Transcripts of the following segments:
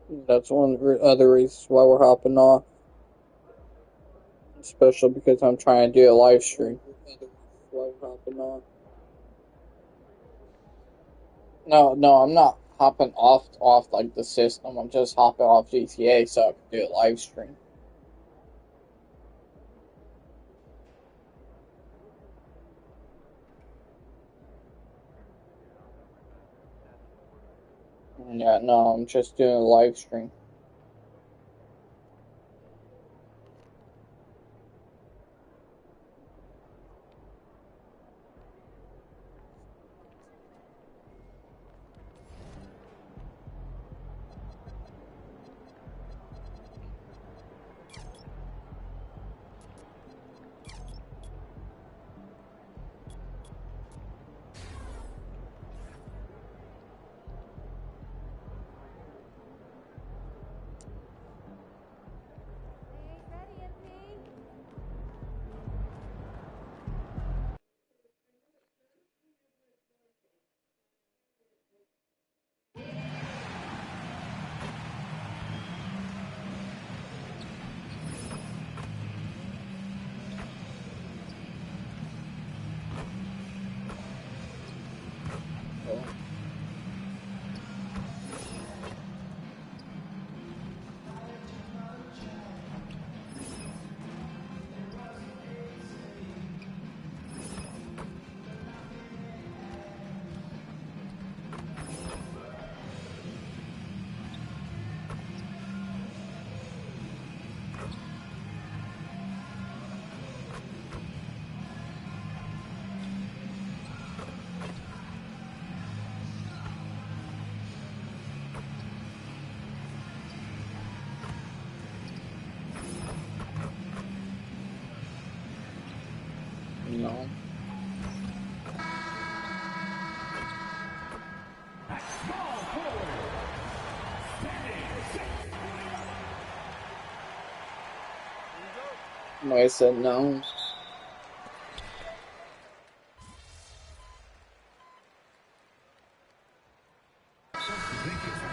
That's one of the other reasons why we're hopping off. Especially because I'm trying to do a live stream. Why we're hopping off. No, I'm not hopping off like the system. I'm just hopping off GTA so I can do a live stream. Yeah, no, I'm just doing a live stream. No. I said no.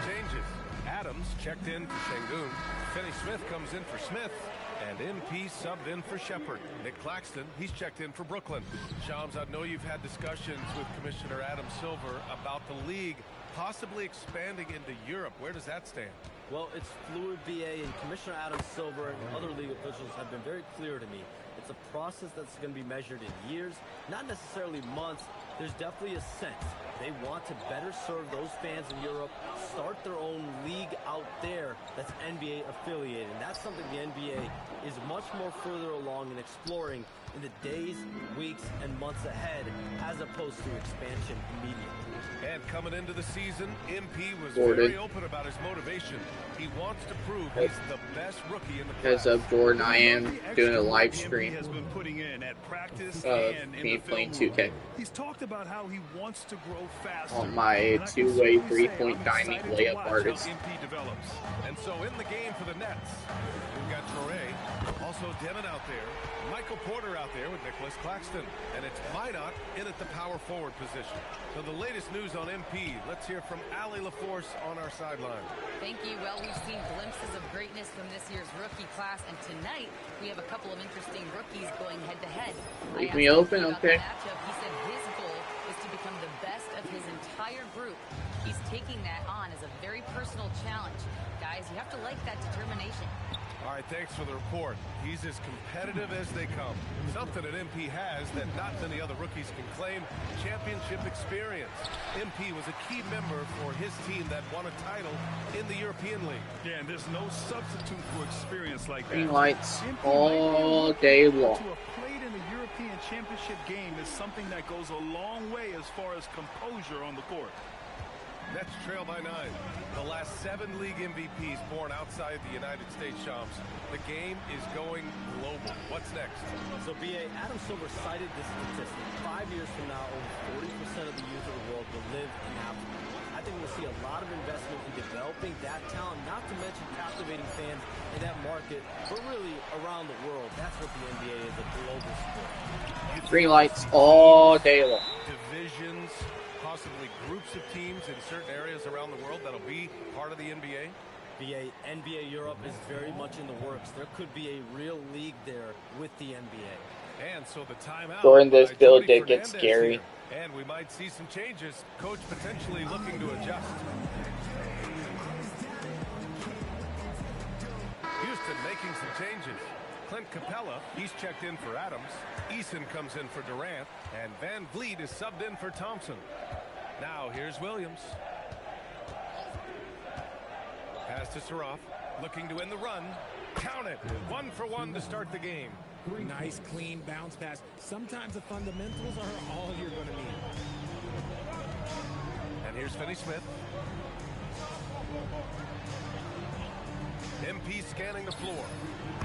Changes. Adams checked in for Şengün. Finney Smith comes in for Smith. And MP subbed in for Shepard. Nick Claxton, he's checked in for Brooklyn. Shams, I know you've had discussions with Commissioner Adam Silver about the league possibly expanding into Europe. Where does that stand? Well, it's fluid, BA, and Commissioner Adam Silver and other league officials have been very clear to me. It's a process that's going to be measured in years, not necessarily months. There's definitely a sense they want to better serve those fans in Europe, start their own league out there that's NBA affiliated. And that's something the NBA is much more further along in exploring in the days, weeks, and months ahead, as opposed to expansion immediately. And coming into the season, MP was very open about his motivation. He wants to prove he's the best rookie in the class. As of Jordan, I am doing a live stream has been putting in at practice of and me playing 2K. He's talked about how he wants to grow faster. On my two-way three-point diamond layup artist. MP develops. And so in the game for the Nets, we've got Traoré, also Devin out there, Michael Porter out there with Nicholas Claxton, and it's Minot in at the power forward position. So the latest news on MP, let's hear from Ali LaForce on our sideline. Thank you. Well, we've seen glimpses of greatness from this year's rookie class, and tonight we have a couple of interesting rookies going head-to-head. Leave me open, okay? He said his goal is to become the best of his entire group. He's taking that on as a very personal challenge. Guys, you have to like that determination. All right, thanks for the report. He's as competitive as they come. Something that MP has that not many other rookies can claim, championship experience. MP was a key member for his team that won a title in the European League. Yeah, and there's no substitute for experience like that. Green lights all day long. To have played in the European Championship game is something that goes a long way as far as composure on the court. Nets trail by 9. The last 7 league MVPs born outside the United States, Shams. The game is going global. What's next? So, BA, Adam Silver cited this statistic. 5 years from now, over 40% of the youth of the world will live in Africa. I think we'll see a lot of investment in developing that talent, not to mention captivating fans in that market, but really around the world. That's what the NBA is, a global sport. Green lights all day long. Divisions, possibly groups of teams in certain areas around the world that'll be part of the NBA? BA, NBA Europe is very much in the works. There could be a real league there with the NBA. And so the timeout. During this build, it gets scary. Here. And we might see some changes. Coach potentially looking to adjust. Houston making some changes. Clint Capella, he's checked in for Adams. Eason comes in for Durant. And Van Vliet is subbed in for Thompson. Now here's Williams. Pass to Saroff. Looking to win the run. Count it. 1 for 1 to start the game. Nice, clean bounce pass. Sometimes the fundamentals are all you're going to need. And here's Finney Smith. MP scanning the floor.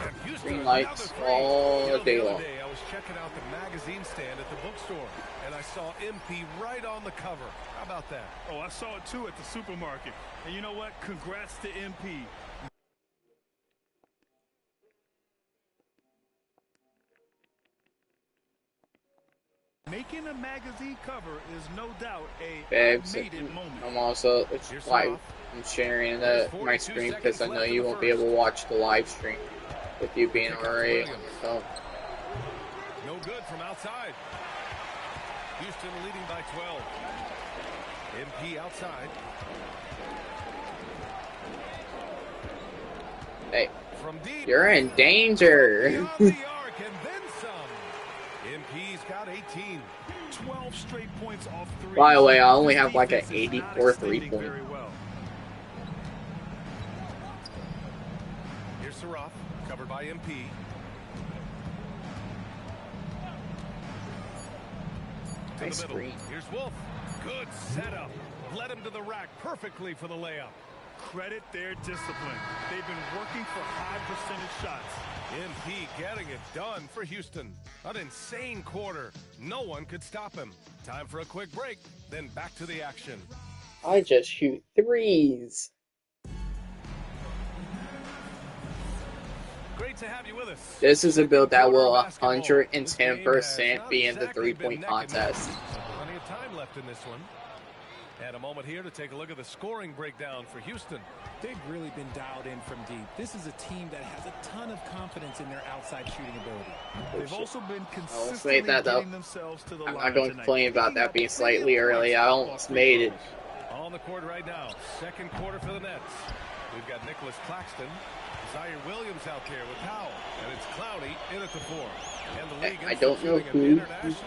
And Houston, green lights all day long. I was checking out the magazine stand at the bookstore, and I saw MP right on the cover. How about that? Oh, I saw it too at the supermarket. And you know what? Congrats to MP. Making a magazine cover is no doubt a Babes, made it moment. I'm also, it's live. I'm sharing my screen because I know you won't be able to watch the live stream with you being already on your phone. No good from outside. Houston leading by 12. MP outside. Hey, From deep, you're in danger. beyond the arc and then some. MP's got 18. 12 straight points off three. By the way, I only have like an 84 3-point. Very well. Here's Saroff, covered by MP. To Nice the middle. screen. Here's Wolf. Good setup. Led him to the rack perfectly for the layup. Credit their discipline. They've been working for high percentage shots. MP getting it done for Houston. An insane quarter. No one could stop him. Time for a quick break, then back to the action. I just shoot threes. Great to have you with us. This is a build that will 110% be in the 3-point contest. Plenty of time left in this one. And a moment here to take a look at the scoring breakdown for Houston. They've really been dialed in from deep. This is a team that has a ton of confidence in their outside shooting ability. They've also been I almost consistently made that up. getting themselves to the I'm line not going to tonight. complain about that being slightly early. I almost made it. On the court right now. Second quarter for the Nets. We've got Nicholas Claxton. Zaire Williams out there with Powell. And it's Cloudy in at the 4. And the league I don't know who you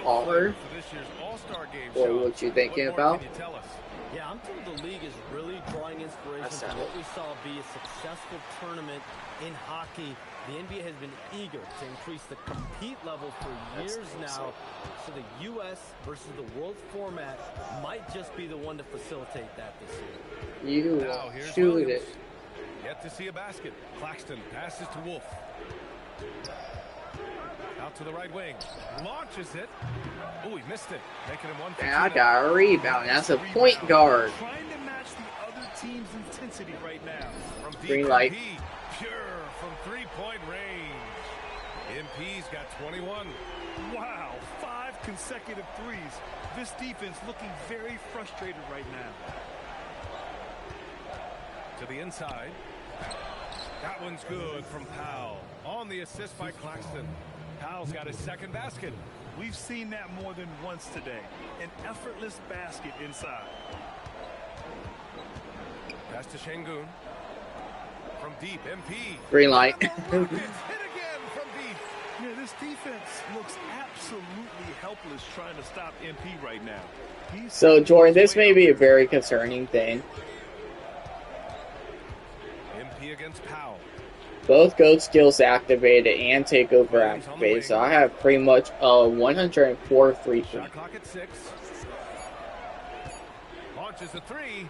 are for this year's All-Star game. or Sean. what you're thinking What more about. can you tell us? Yeah, I'm told the league is really drawing inspiration from what we saw be a successful tournament in hockey. The NBA has been eager to increase the compete level for years now. So the U.S. versus the world format might just be the one to facilitate that this year. You Now here's shoot Williams. it. Yet to see a basket. Claxton passes to Wolf. Out to the right wing. Launches it. Oh, he missed it. Making him 1 for 2 And I now. got a rebound. That's a point guard. Trying to match the other team's intensity right now. From deep Green light. MP, pure from three-point range. MP's got 21. Wow, 5 consecutive threes. This defense looking very frustrated right now. To the inside. That one's good from Powell. On the assist by Claxton. Powell's got his second basket. We've seen that more than once today. An effortless basket inside. Pass to Şengün. From deep, MP. Green light. And the Rockets hit again from deep. Yeah, this defense looks absolutely helpless trying to stop MP right now. So, Jordan, this may be a very concerning thing. MP against Powell. Both GOAT skills activated and takeover activated, so I have pretty much a 104 3-point. Shot clock at 6. Launches a 3.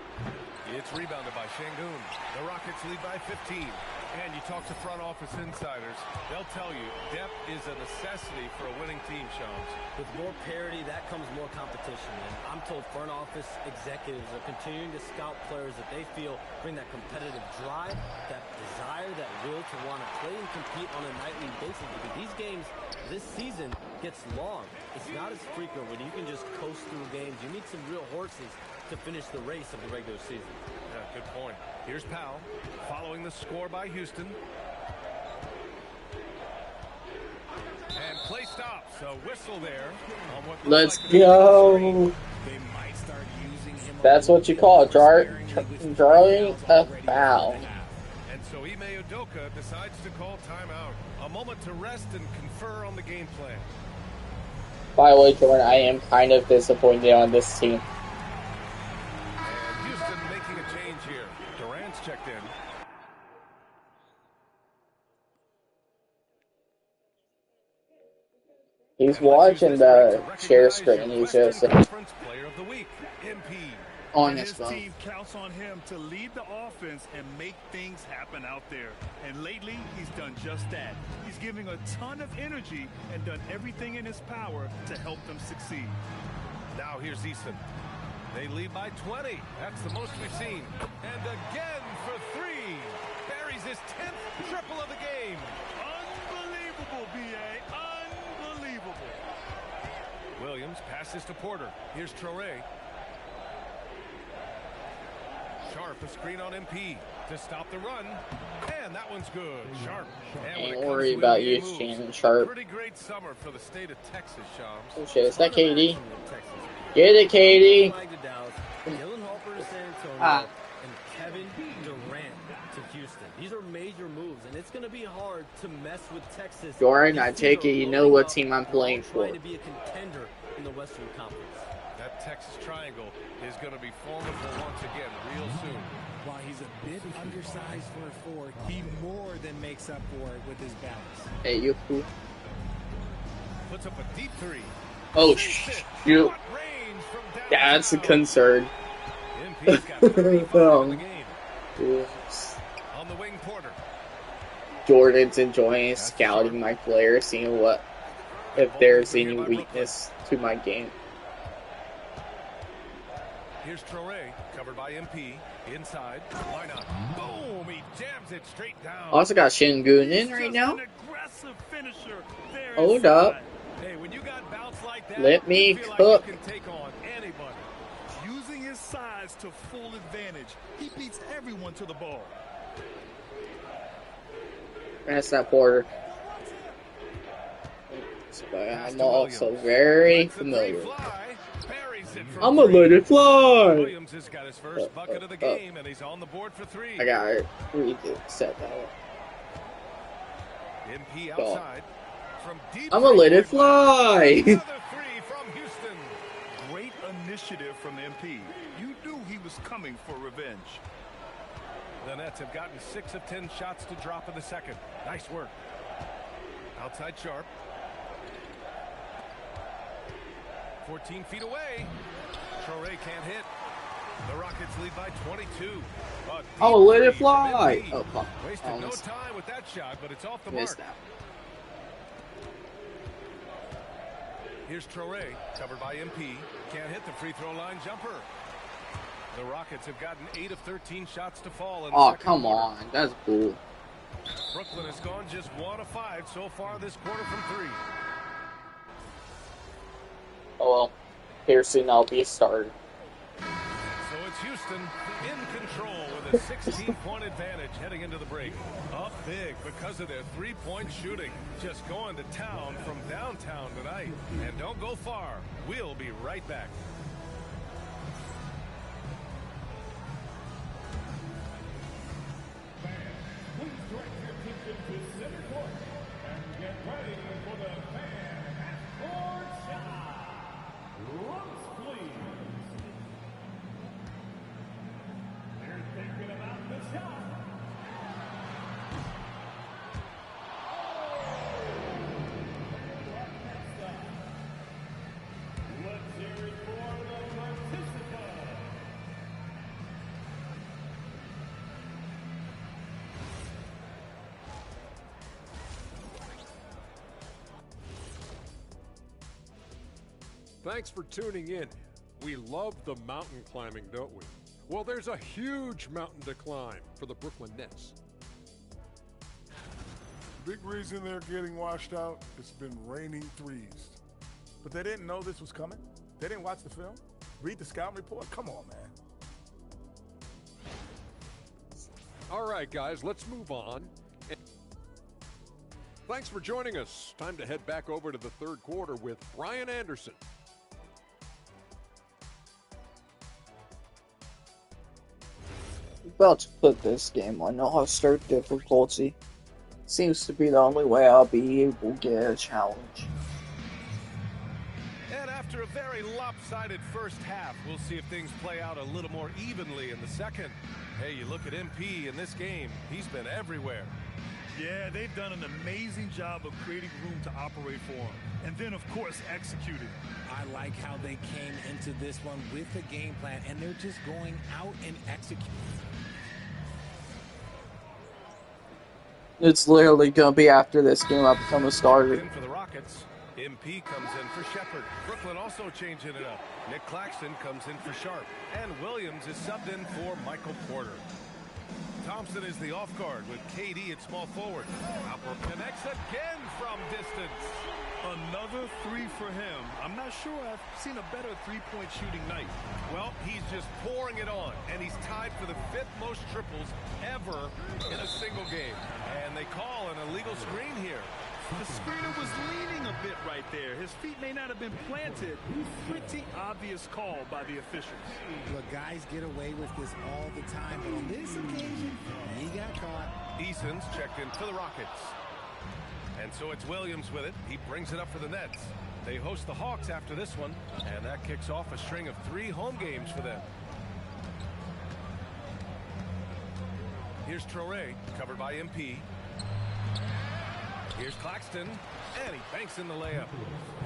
It's rebounded by Şengün. The Rockets lead by 15. And you talk to front office insiders, they'll tell you depth is a necessity for a winning team, Sean. With more parity, that comes more competition. And I'm told front office executives are continuing to scout players that they feel bring that competitive drive, that desire, that will to want to play and compete on a nightly basis. Because these games this season gets long. It's not as frequent when you can just coast through games. You need some real horses to finish the race of the regular season. Good point. Here's Powell following the score by Houston. And play stops. So whistle there. On what Let's like go. They might start using him. That's what you call drawing a foul. And so Ime Udoka decides to call timeout. A moment to rest and confer on the game plan. By the way, Jordan, I am kind of disappointed on this team. And Houston making a change here. Durant's checked in. He's watching the share screen. He's just Player of the week, MP. on And his his phone. team counts on him to lead the offense and make things happen out there. And lately, he's done just that. He's giving a ton of energy and done everything in his power to help them succeed. Now here's Eason. They lead by 20. That's the most we've seen. And again for three. Buries his 10th triple of the game. Unbelievable, B.A. Unbelievable. Williams passes to Porter. Here's Traore. Sharp, a screen on MP to stop the run. And that one's good. Sharp. And when it Ain't comes worried to about NBA you, moves, Shannon Sharp. Pretty great summer for the state of Texas, Shams. Oh shit, is that KD? From Texas. Get it, KD. Flag to Dallas, Dylan Harper to San Antonio, Ah. and Kevin Durant to Houston. These are major moves, and it's going to be hard to mess with Texas. Jordan, These I teams take are it you know loading what up team I'm and playing all for. trying to be a contender in the Western Conference. That Texas triangle is going to be formidable once again real soon. While he's a bit undersized for a forward, he more than makes up for it with his balance. Hey, you fool. Puts up a deep three. Oh Sinks it. shoot. What range from That's a downtown. concern. MP's got 35 in the game. Oops. On the wing, Porter. Jordan's enjoying scouting my players, seeing what if there's any weakness to my game. Here's Traore, covered by MP. Inside, why not? Boom! He jams it straight down. Also got Shingun in right Just now. an aggressive finisher there Hold inside. up. Hey, when you got bounce like that, Let me you feel cook. like you can take on anybody. Using his size to full advantage. He beats everyone to the ball. That's that Porter. But Pass I'm to also Williams. very Lets the three familiar. fly. Buries it from I'm gonna three. let it fly. Williams has got his first bucket of the game, and he's on the board for three. I gotta read it, set that up. MP outside. From deep I'm gonna let it three-point line. fly. Another three from Houston. Great initiative from MP. You knew he was coming for revenge. The Nets have gotten 6 of 10 shots to drop in the second. Nice work. Outside Sharp. 14 feet away. Traore can't hit. The Rockets lead by 22. I'm gonna let it Deep three fly. from Oh, MP. fuck. Wasted no Almost time with that shot, but it's off the missed mark. that. Here's Traore, covered by MP. Can't hit the free throw line jumper. The Rockets have gotten 8 of 13 shots to fall in the Oh, second come quarter. on. That's cool. Brooklyn has gone just 1 of 5 so far this quarter from 3. Oh well. Here soon I'll be a starter. So it's Houston in control with a 16-point advantage heading into the break. Up big because of their three-point shooting. Just going to town from downtown tonight. And don't go far. We'll be right back. Thanks for tuning in. We love the mountain climbing, don't we? Well, there's a huge mountain to climb for the Brooklyn Nets. Big reason they're getting washed out, it's been raining threes. But they didn't know this was coming? They didn't watch the film? Read the scout report? Come on, man. All right, guys, let's move on. Thanks for joining us. Time to head back over to the third quarter with Brian Anderson. About to put this game on no start difficulty. Seems to be the only way I'll be able to get a challenge. And after a very lopsided first half, we'll see if things play out a little more evenly in the second. Hey, you look at MP in this game, he's been everywhere. Yeah, they've done an amazing job of creating room to operate for him. And then, of course, executing. I like how they came into this one with a game plan, and they're just going out and executing. It's literally gonna be after this game I become a starter. In for the Rockets. MP comes in for Shepard. Brooklyn also changing it up. Nick Claxton comes in for Sharp. And Williams is subbed in for Michael Porter. Thompson is the off guard with KD at small forward. Upper connects again from distance. Another three for him. I'm not sure I've seen a better three-point shooting night. Well, he's just pouring it on, and he's tied for the 5th most triples ever in a single game. And they call an illegal screen here. The screener was leaning a bit right there. His feet may not have been planted. Pretty obvious call by the officials. Look, guys get away with this all the time, but on this occasion, he got caught. Eason's checked in for the Rockets. And so it's Williams with it. He brings it up for the Nets. They host the Hawks after this one, and that kicks off a string of 3 home games for them. Here's Traoré, covered by MP. Here's Claxton, and he banks in the layup.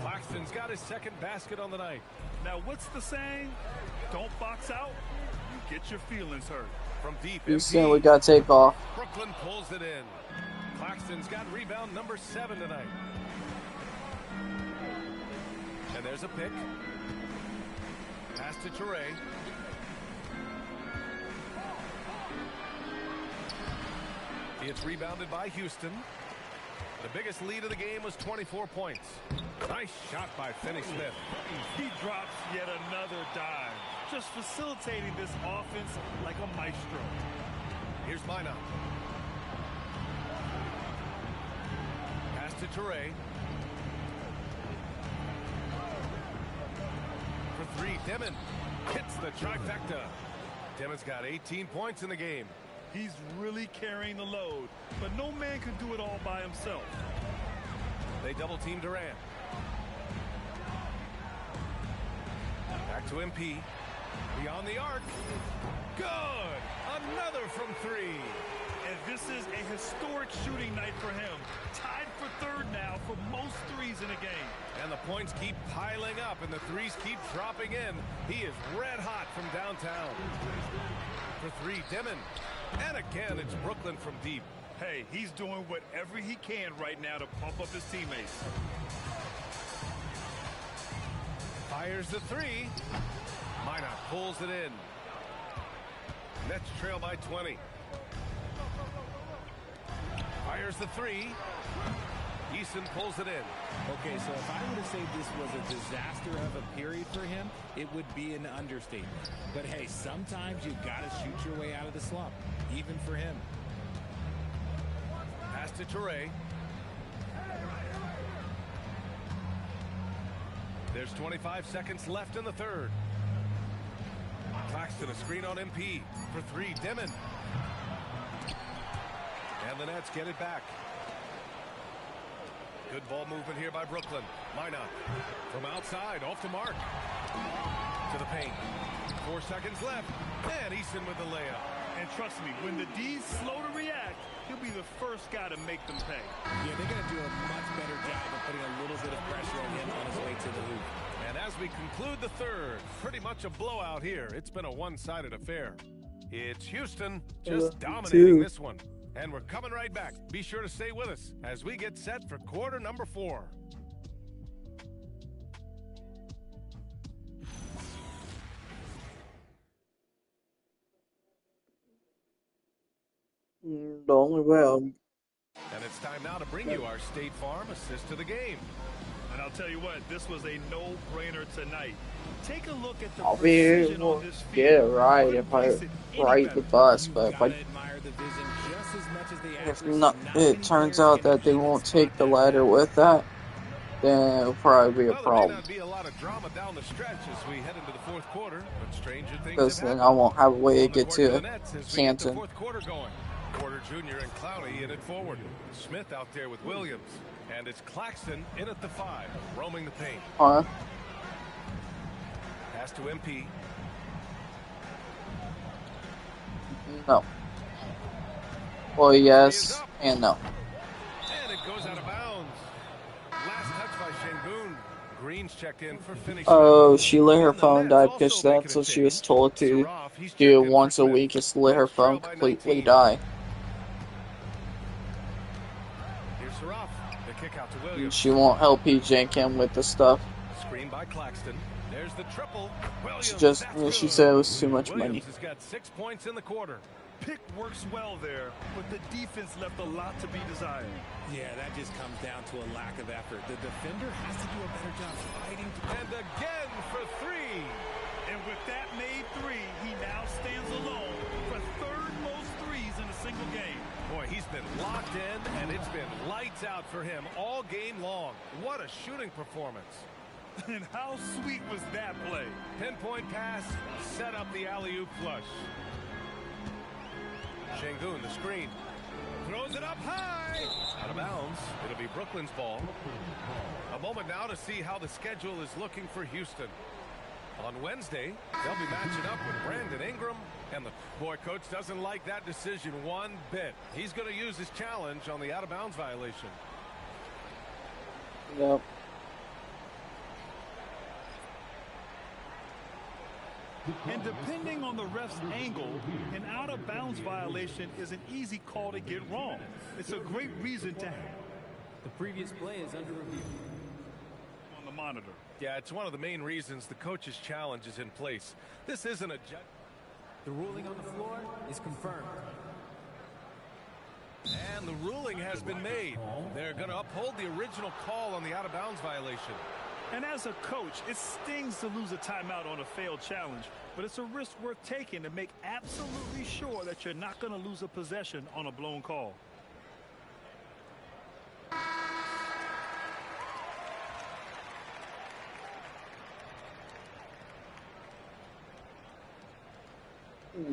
Claxton's got his second basket on the night. Now, what's the saying? Don't box out, you get your feelings hurt. From deep, Houston, we gotta take off. Brooklyn pulls it in. Claxton's got rebound number 7 tonight. And there's a pick. Pass to Traoré. It's rebounded by Houston. The biggest lead of the game was 24 points. Nice shot by Finney Smith. He drops yet another dive. Just facilitating this offense like a maestro. Here's Minot. Pass to Traoré. For 3, Demon hits the trifecta. Demon's got 18 points in the game. He's really carrying the load, but no man can do it all by himself. They double team Durant. Back to MP. Beyond the arc. Good! Another from 3. And this is a historic shooting night for him. Tied for 3rd now for most threes in a game. And the points keep piling up and the threes keep dropping in. He is red hot from downtown. For 3, Demon. And again, it's Brooklyn from deep. Hey, he's doing whatever he can right now to pump up his teammates. Fires the 3. Minot pulls it in. Nets trail by 20. Fires the 3. Eason pulls it in. Okay, so if I were to say this was a disaster of a period for him, it would be an understatement. But hey, sometimes you've got to shoot your way out of the slump, even for him. Pass to Traoré. There's 25 seconds left in the 3rd. Claxton, a screen on MP. For 3, Demon. And the Nets get it back. Good ball movement here by Brooklyn. Minot from outside, off to Mark. To the paint. 4 seconds left. And Eason with the layup. And trust me, when the D's slow to react, he'll be the first guy to make them pay. Yeah, they're going to do a much better job of putting a little bit of pressure on him on his way to the hoop. And as we conclude the 3rd, pretty much a blowout here. It's been a one-sided affair. It's Houston just dominating this one. And we're coming right back. Be sure to stay with us as we get set for quarter number 4. The only way And it's time now to bring you our State Farm assist to the game. And I'll tell you what, this was a no-brainer tonight. Take a look at the I'll be precision able on to this field. get it right Couldn't if I place it any ride the better. bus, You but gotta admire the vision just as much as the if accuracy. not, Not it many turns players out can that they achieve and won't spot take the that ladder fast. with that, then it'll probably be a Well, there may problem. not be a lot of drama down the stretch as we head into the fourth quarter, but stranger things Because have then happened. I won't have a way to On the get court for the to Nets as we get the Canton. fourth quarter going. Porter Jr. and Clowney in it forward. Smith out there with Williams. And it's Claxton in at the 5, roaming the paint. Huh? Pass to MP. No. Well, yes and no. And it goes out of bounds. Last touch by Şengün. Green's checked in for finish. Oh, she let her phone die because that's what she was told to do once a week, is to let her phone completely die. Here's Saraf. The kick out to And Williams. she won't help PJ Kim with the stuff. Screen by Claxton. There's the triple. Williams, She just, that's she good. said it was too much money. Williams has got 6 points in the quarter. Pick works well there, but the defense left a lot to be desired. Yeah, that just comes down to a lack of effort. The defender has to do a better job fighting. And again for 3. And with that made 3, he now stands alone for third most threes in a single game. Boy, he's been locked in, and it's been lights out for him all game long. What a shooting performance. And how sweet was that play? Pinpoint pass, set up the alley-oop flush. Şengün, the screen. Throws it up high. Out of bounds. It'll be Brooklyn's ball. A moment now to see how the schedule is looking for Houston. On Wednesday, they'll be matching up with Brandon Ingram. And the boy, coach doesn't like that decision one bit. He's going to use his challenge on the out-of-bounds violation. Yep. And depending on the ref's angle, an out-of-bounds violation is an easy call to get wrong. It's a great reason to have The previous play is under review. on the monitor. Yeah, it's one of the main reasons the coach's challenge is in place. This isn't a judge. The ruling on the floor is confirmed. And the ruling has been made. They're going to uphold the original call on the out-of-bounds violation. And as a coach, it stings to lose a timeout on a failed challenge, but it's a risk worth taking to make absolutely sure that you're not going to lose a possession on a blown call.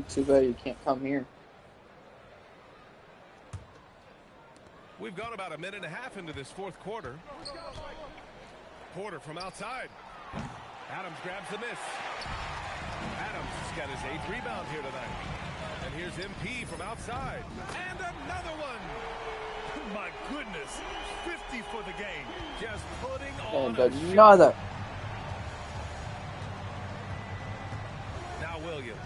Too bad you can't come here. We've gone about a minute and a half into this fourth quarter. Porter from outside. Adams grabs the miss. Adams has got his 8th rebound here tonight. And here's MP from outside. And another one. My goodness, 50 for the game. Just putting on And a show. another. Now Williams.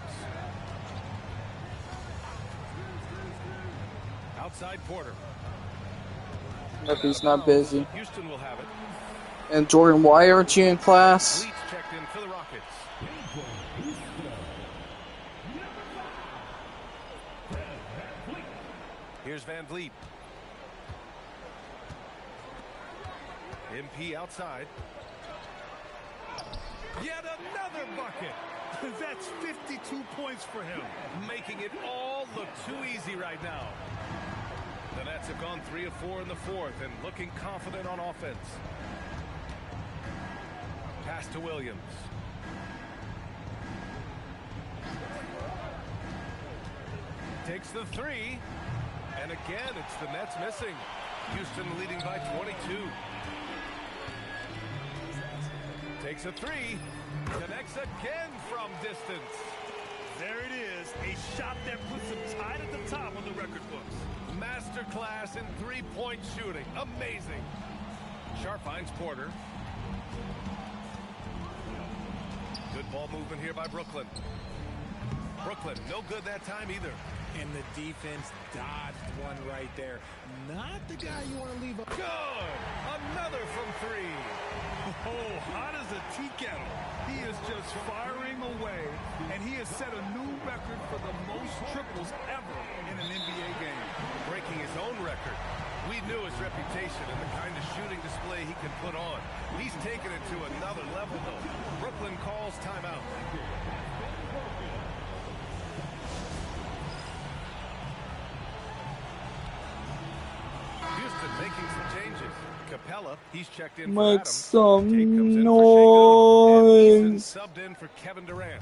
Outside Porter. If he's not busy. Houston will have it. And Jordan, why aren't you in class? Leach checked in for the Rockets. Here's Van Vliet. MP outside. Yet another bucket. That's 52 points for him. Making it all look too easy right now. The Nets have gone 3 of 4 in the fourth and looking confident on offense. Pass to Williams. Takes the 3. And again, it's the Nets missing. Houston leading by 22. Takes a 3. Connects again from distance. There it is, a shot that puts him tied at the top on the record books. Masterclass in three-point shooting. Amazing. Sharp finds Porter. Good ball movement here by Brooklyn. Brooklyn, no good that time either. And the defense dodged one right there. Not the guy you want to leave up. Good. Another from 3. Oh, hot as a tea kettle. He is just firing away, and he has set a new record for the most triples ever in an NBA game. Breaking his own record. We knew his reputation and the kind of shooting display he can put on. He's taken it to another level, though. Brooklyn calls timeout. Houston making some changes. Capella, he's checked in for Make Adams. some Tate comes in noise. for Shingun. And Easton subbed in for Kevin Durant.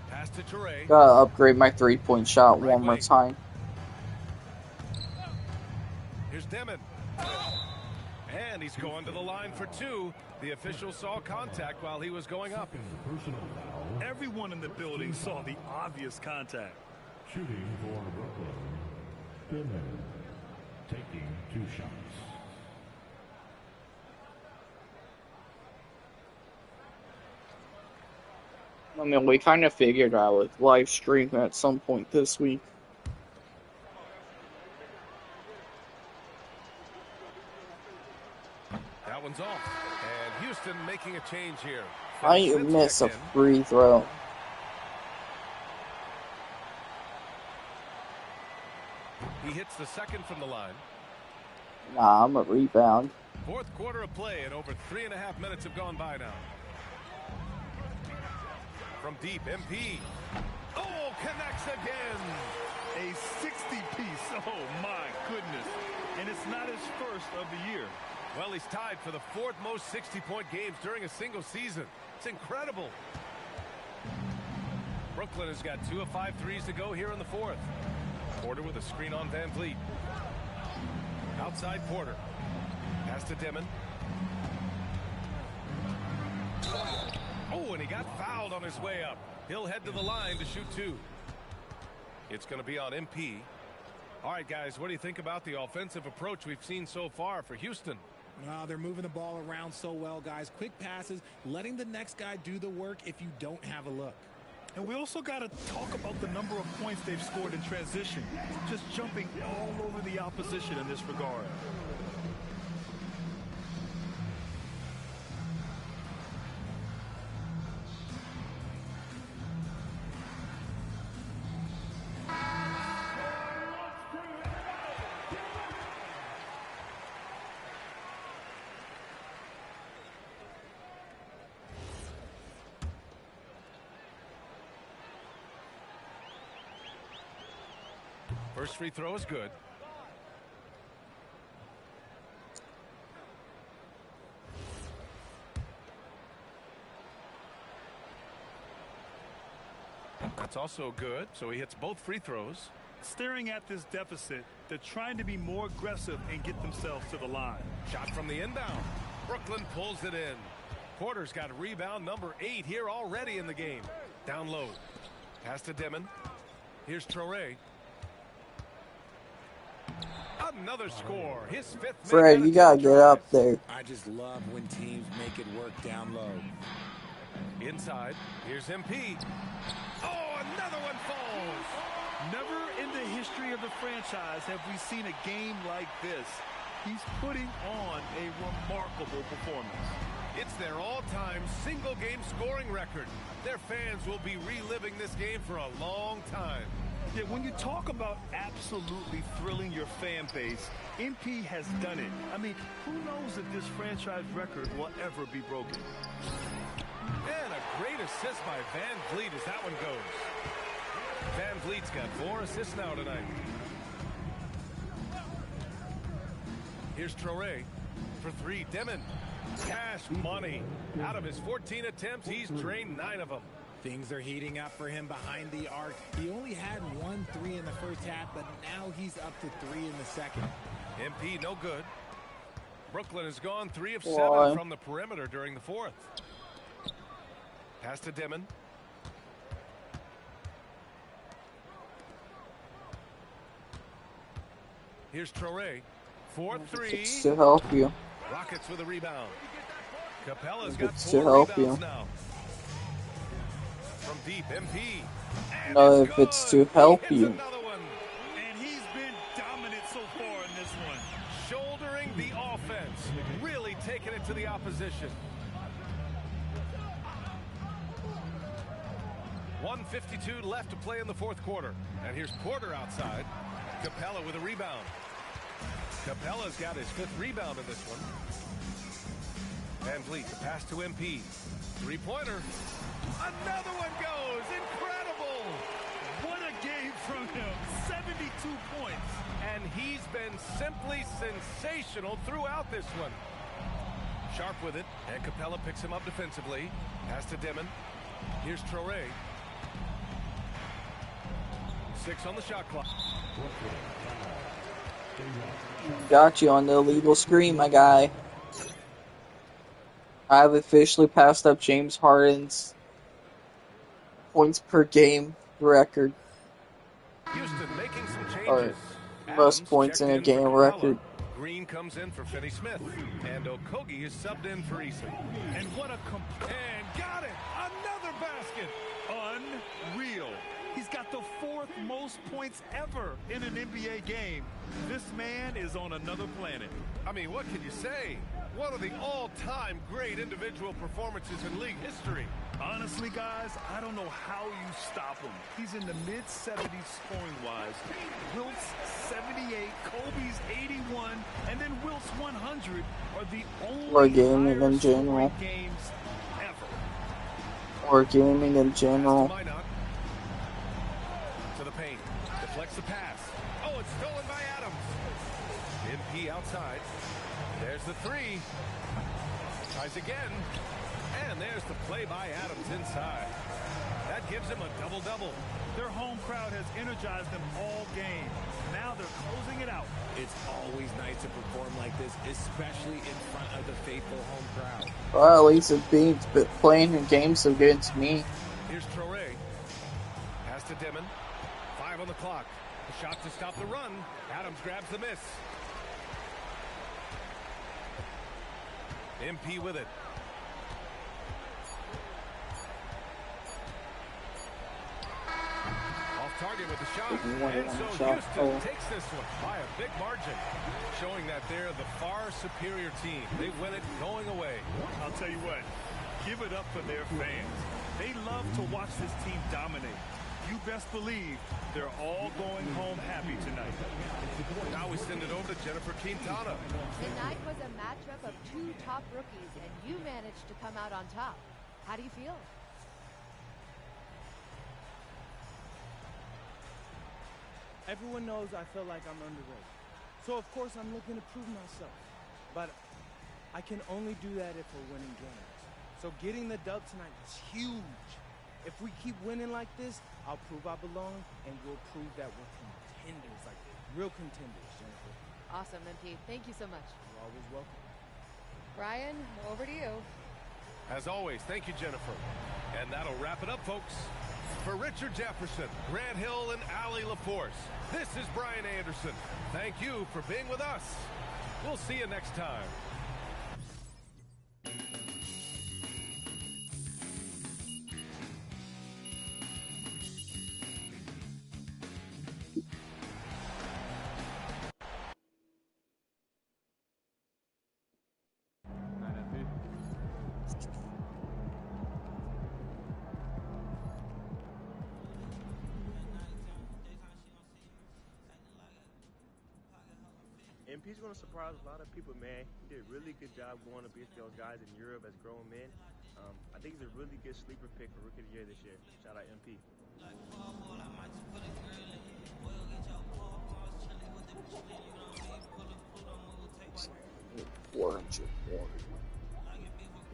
Pass to Toure. Gotta upgrade my three-point shot Right one more wing. time. Here's Demon. And he's going to the line for two. The official saw contact while he was going up. Everyone in the building saw the obvious contact. Shooting for Brooklyn. Demon taking 2 shots. I mean, we kind of figured I would live stream at some point this week. That one's off. And Houston making a change here. I Smith miss a checked in. free throw. He hits the second from the line. Nah, I'm a rebound. Fourth quarter of play, and over 3.5 minutes have gone by now. From deep, MP. Oh, connects again. A 60-piece. Oh, my goodness. And it's not his first of the year. Well, he's tied for the 4th most 60-point games during a single season. It's incredible. Brooklyn has got 2 of 5 threes to go here in the 4th. Porter with a screen on Van Vliet. Outside Porter. Pass to Demon. Oh, and he got fouled on his way up. He'll head to the line to shoot 2. It's going to be on MP. All right, guys, what do you think about the offensive approach we've seen so far for Houston? They're moving the ball around so well, guys. Quick passes, letting the next guy do the work if you don't have a look. And we also got to talk about the number of points they've scored in transition. Just jumping all over the opposition in this regard. First free throw is good. That's also good. So he hits both free throws. Staring at this deficit, they're trying to be more aggressive and get themselves to the line. Shot from the inbound. Brooklyn pulls it in. Porter's got rebound number 8 here already in the game. Down low. Pass to Demon. Here's Toure. Another score. His 5th. Fred, you gotta get up there. I just love when teams make it work down low. Inside. Here's MP. Oh, another one falls. Never in the history of the franchise have we seen a game like this. He's putting on a remarkable performance. It's their all-time single-game scoring record. Their fans will be reliving this game for a long time. Yeah, when you talk about absolutely thrilling your fan base, MP has done it. I mean, who knows if this franchise record will ever be broken? And a great assist by Van Vliet as that one goes. Van Vliet's got 4 assists now tonight. Here's Toure for 3. Demon. Cash money. Out of his 14 attempts, he's drained 9 of them. Things are heating up for him behind the arc. He only had 1 3 in the first half, but now he's up to 3 in the second. MP no good. Brooklyn has gone 3 of 7 from the perimeter during the 4th. Pass to Demon. Here's Toure. 4-3. It's to help you. Rockets with a rebound. Capella's got It's to 4 help rebounds you. now. From deep, MP. And No, it's if it's good. to help He hits you. another one. And he's been dominant so far in this one. Shouldering the offense. Really taking it to the opposition. 2:52 left to play in the fourth quarter. And here's Porter outside. Capella with a rebound. Capella's got his 5th rebound in this one. Van Vliet, the pass to MP. Three-pointer. Another one goes. Incredible. What a game from him. 72 points. And he's been simply sensational throughout this one. Sharp with it, and Capella picks him up defensively. Pass to Dimon. Here's Traore. 6 on the shot clock. Got you on the illegal screen, my guy. I've officially passed up James Harden's points per game record. Houston making some Or changes. most points in a game record. Green comes in for Finney Smith. And Okogie is subbed in for Eason. And what a and got it! Another basket! Unreal. He's got the 4th most points ever in an NBA game. This man is on another planet. I mean, what can you say? One of the all-time great individual performances in league history. Honestly, guys, I don't know how you stop him. He's in the mid-70s scoring-wise. Wilt's 78, Kobe's 81, and then Wilt's 100 are the only Or gaming in general. games ever. Or gaming in general. To the paint. Deflects the pass. Oh, it's stolen by Adams. MP outside. There's the 3. Tries again. And there's the play by Adams inside. That gives him a double-double. Their home crowd has energized them all game. Now they're closing it out. It's always nice to perform like this, especially in front of the faithful home crowd. Well, at least it beats playing in games against me. Here's Traore. Pass to Dimon. 5 on the clock. The shot to stop the run. Adams grabs the miss. MP with it. Off target with the shot. And so Houston takes this one by a big margin, showing that they're the far superior team. They win it going away. I'll tell you what, give it up for their fans. They love to watch this team dominate. You best believe they're all going home happy tonight. Now we send it over to Jennifer Quintana. Tonight was a matchup of 2 top rookies, and you managed to come out on top. How do you feel? Everyone knows I feel like I'm underrated. So, of course, I'm looking to prove myself. But I can only do that if we're winning games. So getting the dub tonight is huge. If we keep winning like this, I'll prove I belong, and we'll prove that we're contenders, like real contenders, Jennifer. Awesome, MP. Thank you so much. You're always welcome. Brian, over to you. As always, thank you, Jennifer. And that'll wrap it up, folks. For Richard Jefferson, Grant Hill, and Allie LaForce, this is Brian Anderson. Thank you for being with us. We'll see you next time. MP's going to surprise a lot of people, man. He did a really good job going up against those guys in Europe as grown men. I think he's a really good sleeper pick for Rookie of the Year this year. Shout out MP.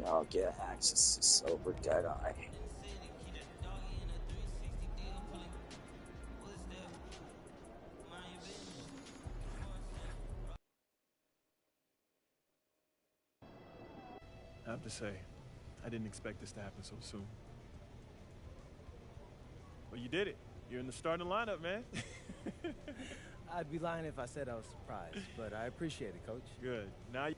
I'll get access to Silver Deadeye. I have to say, I didn't expect this to happen so soon. Well, you did it. You're in the starting lineup, man. I'd be lying if I said I was surprised, but I appreciate it, Coach. Good. Now you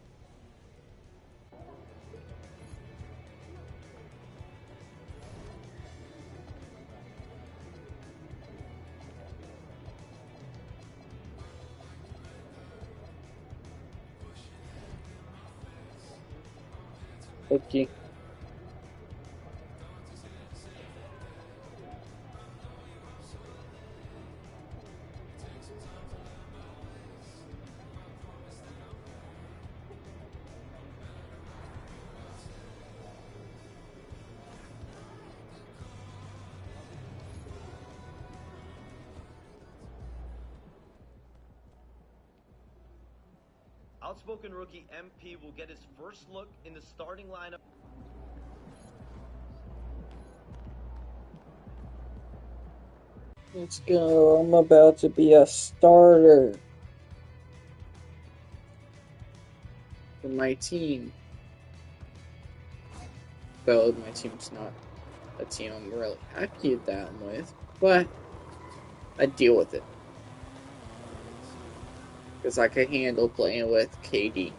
Okay. outspoken rookie MP will get his first look in the starting lineup. Let's go. I'm about to be a starter for my team. Though my team's not a team I'm really happy down with, but I deal with it. Because I can handle playing with KD.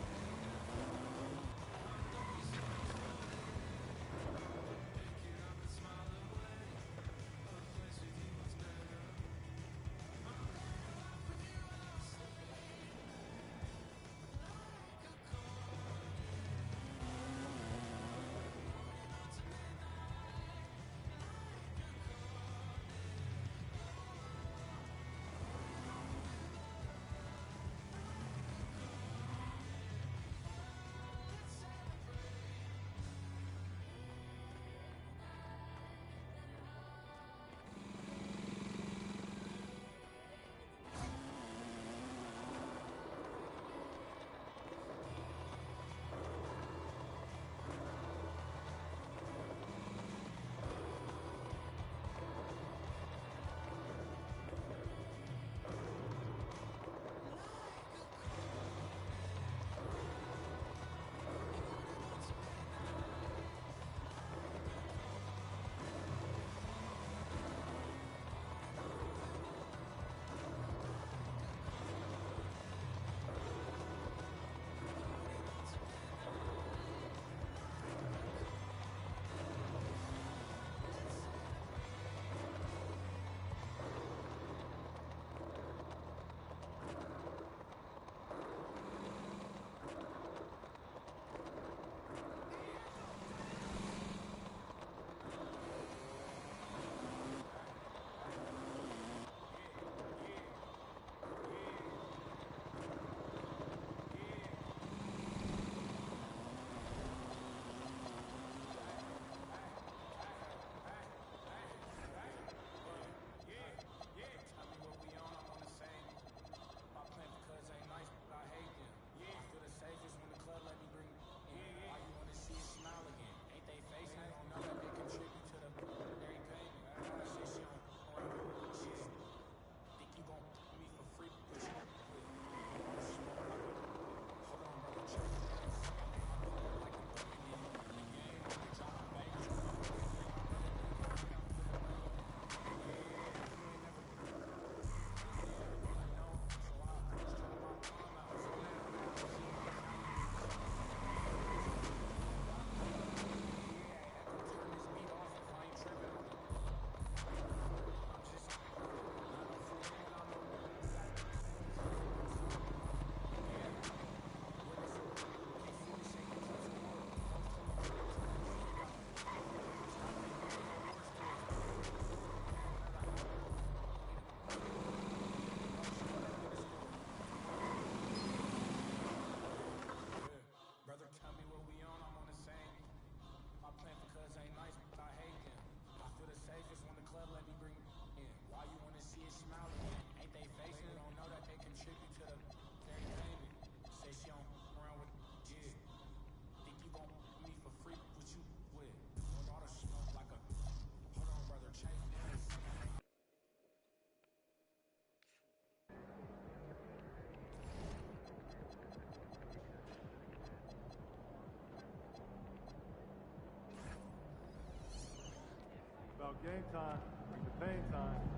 About game time, bring the pain time.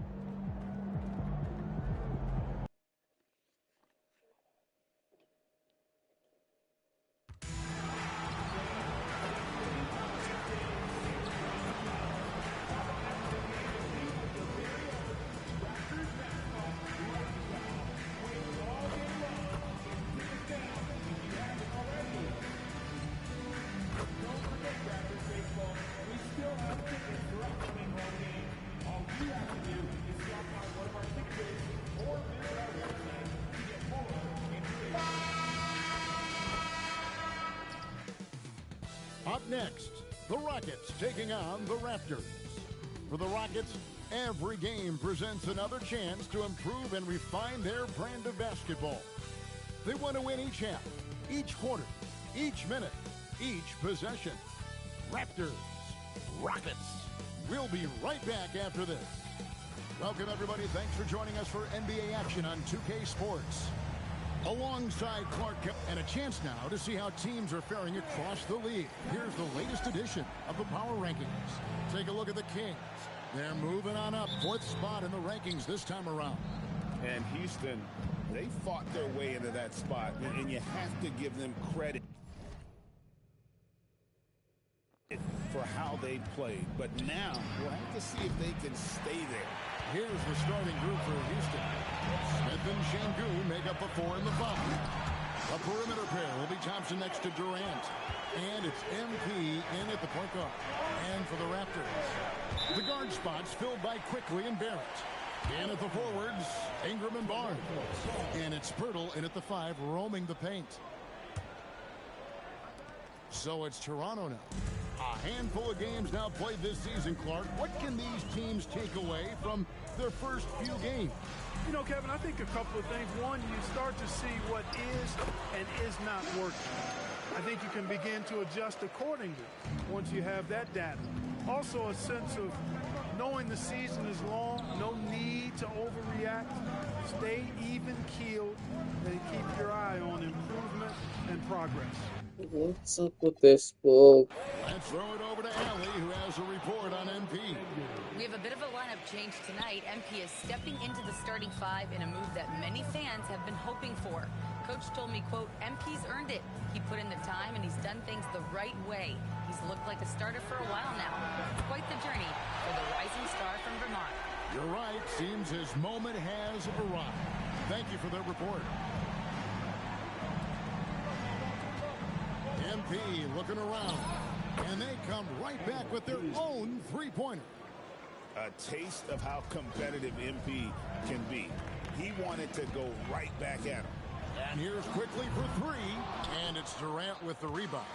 Up next, the Rockets taking on the Raptors. For the Rockets, every game presents another chance to improve and refine their brand of basketball. They want to win each half, each quarter, each minute, each possession. Raptors, Rockets. We'll be right back after this. Welcome, everybody. Thanks for joining us for NBA action on 2K Sports. Alongside Clark, and a chance now to see how teams are faring across the league. Here's the latest edition of the Power Rankings. Take a look at the Kings. They're moving on up, 4th spot in the rankings this time around. And Houston, they fought their way into that spot, and you have to give them credit for how they played. But now we'll have to see if they can stay there. Here's the starting group for Houston. Smith and Şengün make up the 4 and the 5. A perimeter pair will be Thompson next to Durant. And it's MP in at the point guard. And for the Raptors, the guard spots filled by Quickly and Barrett. And at the forwards, Ingram and Barnes. And it's Pirtle in at the 5, roaming the paint. So it's Toronto now. A handful of games now played this season, Clark. What can these teams take away from their first few games? You know, Kevin, I think a couple of things. One, you start to see what is and is not working. I think you can begin to adjust accordingly once you have that data. Also, a sense of knowing the season is long, no need to overreact. Stay even-keeled and keep your eye on improvement and progress. What's up with this book? Let's throw it over to Allie, who has a report on MP. We have a bit of a lineup change tonight. MP is stepping into the starting 5 in a move that many fans have been hoping for. Coach told me, quote, MP's earned it. He put in the time and he's done things the right way. He's looked like a starter for a while now. It's quite the journey for the rising star from Vermont. You're right. Seems his moment has arrived. Thank you for that report. MP looking around, and they come right back with their own three-pointer. A taste of how competitive MP can be. He wanted to go right back at him. And here's Quickly for 3, and it's Durant with the rebound.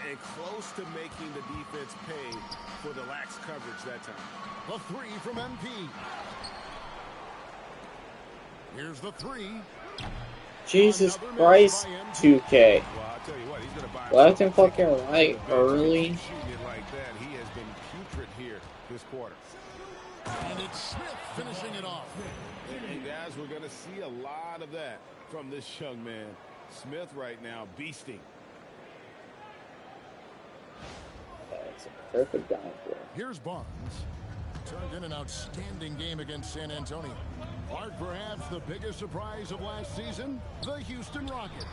And close to making the defense pay for the lax coverage that time. The 3 from MP. Here's the 3. Jesus Christ, 2K. Left and fucking right early. Like that, he has been putrid here this quarter. And it's Smith finishing it off. And guys, we're going to see a lot of that from this young man. Smith right now beasting. That's a perfect down for him. Here's Barnes. Turned in an outstanding game against San Antonio. Are perhaps the biggest surprise of last season? The Houston Rockets.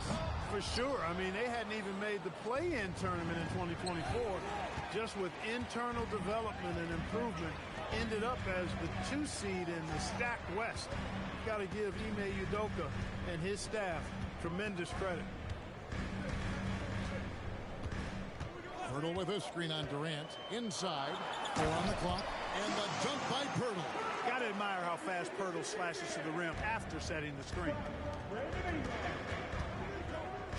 For sure. I mean, they hadn't even made the play-in tournament in 2024. Just with internal development and improvement, ended up as the 2 seed in the stacked West. Got to give Ime Udoka and his staff tremendous credit. Pirtle with a screen on Durant. Inside. 4 on the clock. And the dunk by Pirtle. Got to admire how fast Pirtle slashes to the rim after setting the screen.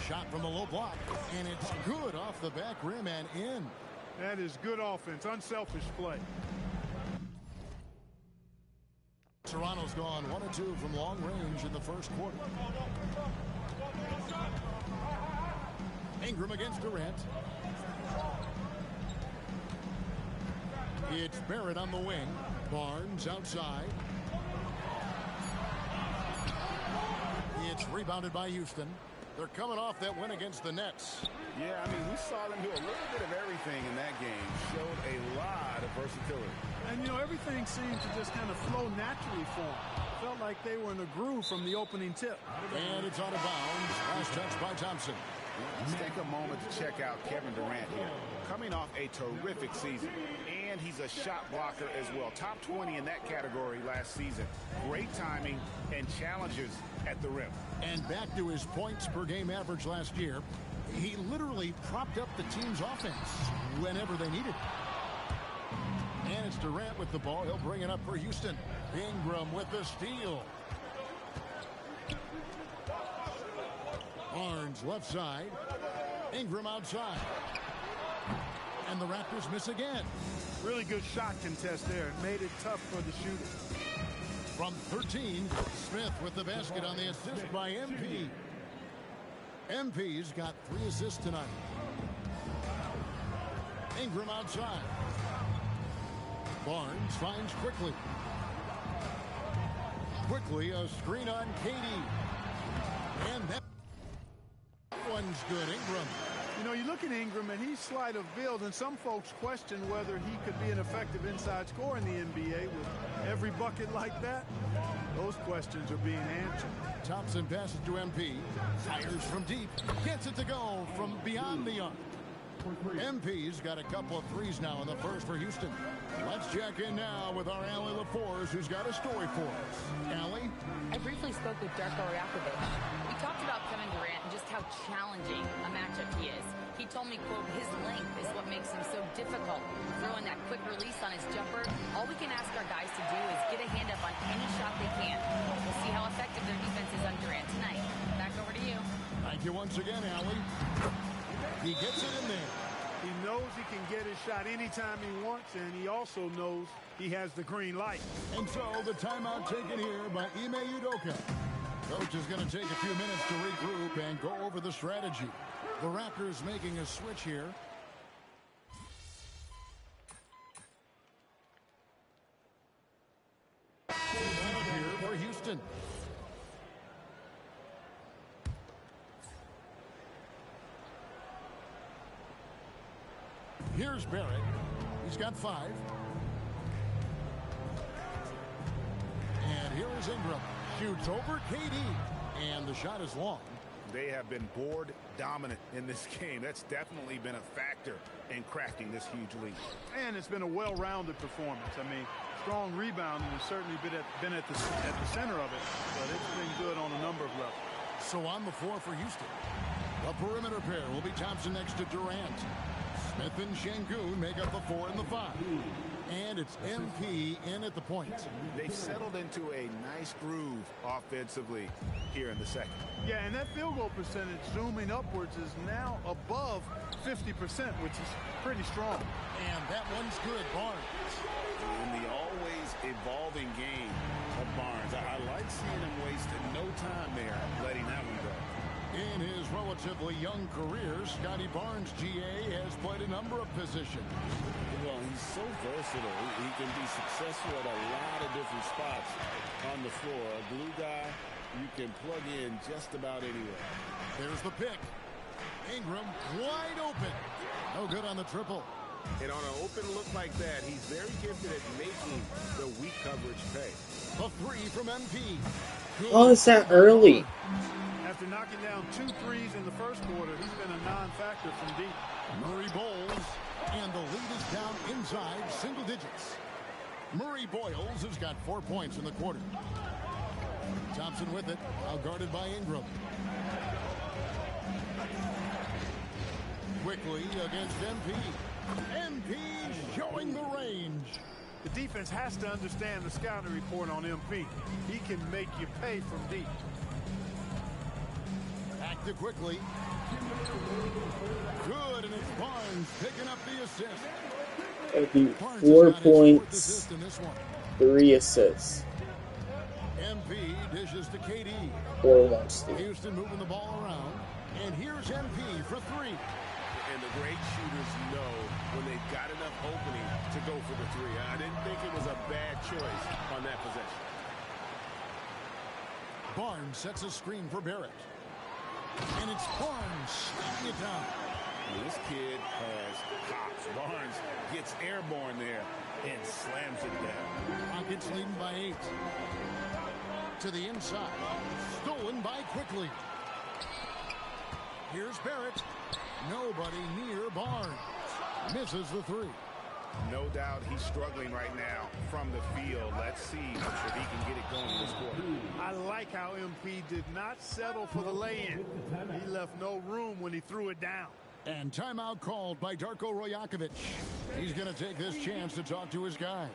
Shot from the low block. And it's good off the back rim and in. That is good offense. Unselfish play. Toronto's gone 1 of 2 from long range in the first quarter. Ingram against Durant. It's Barrett on the wing. Barnes outside. It's rebounded by Houston. They're coming off that win against the Nets. Yeah, I mean, we saw them do a little bit of everything in that game. Showed a lot of versatility. And, you know, everything seemed to just kind of flow naturally for them. Felt like they were in a groove from the opening tip. And it's out of bounds. Last touch by Thompson. Let's take a moment to check out Kevin Durant here. Coming off a terrific season. And he's a shot blocker as well. Top 20 in that category last season. Great timing and challenges at the rim. And back to his points per game average last year. He literally propped up the team's offense whenever they needed it. And it's Durant with the ball. He'll bring it up for Houston. Ingram with the steal. Barnes left side. Ingram outside. And the Raptors miss again. Really good shot contest there. It made it tough for the shooter. From 13, Smith with the basket on the assist by MP. MP's got 3 assists tonight. Ingram outside. Barnes finds Quickly. Quickly a screen on KD. And that one's good. Ingram. You know, you look at Ingram, and he's slight of build, and some folks question whether he could be an effective inside scorer in the NBA with every bucket like that. Those questions are being answered. Thompson passes to MP. Fires from deep. Gets it to go from beyond the arc. MP's got a couple of threes now in the first for Houston. Let's check in now with our Allie LaForce, who's got a story for us. Allie? I briefly spoke with Darko Rajakovic. We talked about Kevin Durant and just how challenging a matchup he is. He told me, quote, his length is what makes him so difficult. Throwing that quick release on his jumper, all we can ask our guys to do is get a hand up on any shot they can. We'll see how effective their defense is on Durant tonight. Back over to you. Thank you once again, Allie. He gets it in there. He knows he can get his shot anytime he wants, and he also knows he has the green light. And so the timeout taken here by Ime Udoka. Coach is going to take a few minutes to regroup and go over the strategy. The Raptors making a switch here. Here for Houston. Here's Barrett. He's got 5. And here is Ingram. Shoots over KD. And the shot is long. They have been board dominant in this game. That's definitely been a factor in cracking this huge lead. And it's been a well-rounded performance. I mean, strong rebounding has certainly been at the center of it, but it's been good on a number of levels. So on the floor for Houston, the perimeter pair will be Thompson next to Durant. Smith and Şengün make up the 4 and the 5. And it's MP in at the point. They've settled into a nice groove offensively here in the second. Yeah, and that field goal percentage zooming upwards is now above 50%, which is pretty strong. And that one's good, Barnes. In the always evolving game of Barnes, I like seeing him wasting no time there, letting that one go. In his relatively young career, Scotty Barnes, GA, has played a number of positions. Well, he's so versatile. He can be successful at a lot of different spots on the floor. A glue guy, you can plug in just about anywhere. There's the pick. Ingram wide open. No good on the triple. And on an open look like that, he's very gifted at making the weak coverage pay. A 3 from MP. Good. Oh, is that early? After knocking down 2 threes in the first quarter, he's been a non-factor from deep. Murray bowls, and the lead is down inside single digits. Murray Boyles has got 4 points in the quarter. Thompson with it, now guarded by Ingram. Quickly against MP. MP showing the range. The defense has to understand the scouting report on MP. He can make you pay from deep. Back to Quickly. Good, and it's Barnes picking up the assist. That'd be 4 points, 3 assists. MP dishes to KD. 4-1 steal. Houston moving the ball around. And here's MP for 3. And the great shooters know when they've got enough opening to go for the 3. I didn't think it was a bad choice on that possession. Barnes sets a screen for Barrett. And it's Barnes slamming it down. This kid has hops. Barnes gets airborne there and slams it down. Rockets leading by 8. To the inside. Stolen by Quickly. Here's Barrett. Nobody near Barnes. Misses the 3. No doubt he's struggling right now from the field. Let's see if he can get it going this quarter. I like how MP did not settle for the lay-in. He left no room when he threw it down. And timeout called by Darko Rajakovic. He's going to take this chance to talk to his guy.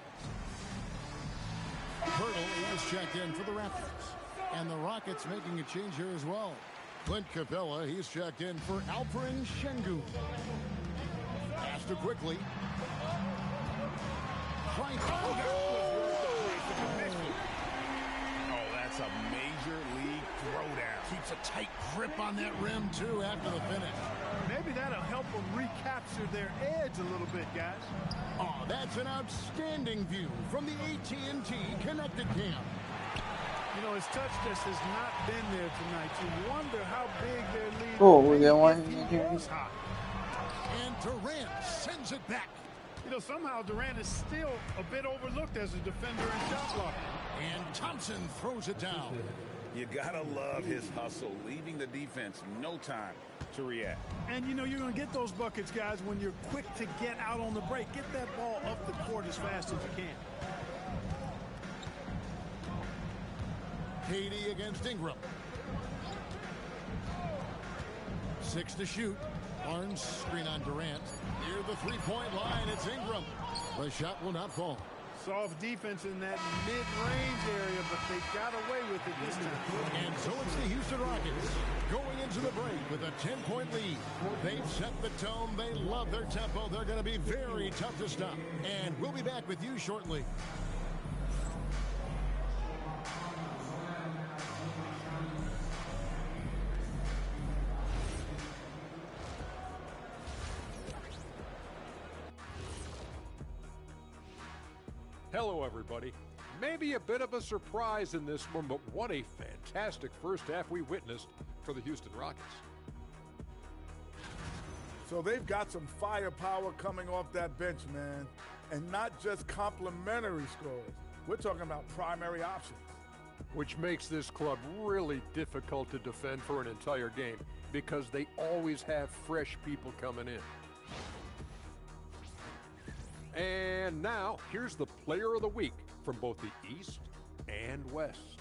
Hurdle is checked in for the Raptors. And the Rockets making a change here as well. Clint Capella, he's checked in for Alperen Şengün. Pass to Quickly. Oh, that's a major league throwdown. Keeps a tight grip on that rim, too, after the finish. Maybe that'll help them recapture their edge a little bit, guys. Oh, that's an outstanding view from the AT&T Connected Cam. You know, his touch just has not been there tonight. You wonder how big their lead Oh, they want And Durant sends it back. You know, somehow Durant is still a bit overlooked as a defender and shot blocker. And Thompson throws it down. You gotta love his hustle, leaving the defense no time to react. And, you know, you're going to get those buckets, guys, when you're quick to get out on the break. Get that ball up the court as fast as you can. Katie against Ingram. 6 to shoot. Barnes screen on Durant. Near the three-point line, it's Ingram. The shot will not fall. Soft defense in that mid-range area, but they got away with it this time. And so it's the Houston Rockets going into the break with a 10-point lead. They've set the tone. They love their tempo. They're going to be very tough to stop. And we'll be back with you shortly. Hello, everybody. Maybe a bit of a surprise in this one, but what a fantastic first half we witnessed for the Houston Rockets. So they've got some firepower coming off that bench, man. And not just complimentary scorers. We're talking about primary options. Which makes this club really difficult to defend for an entire game because they always have fresh people coming in. And now, here's the player of the week from both the East and West.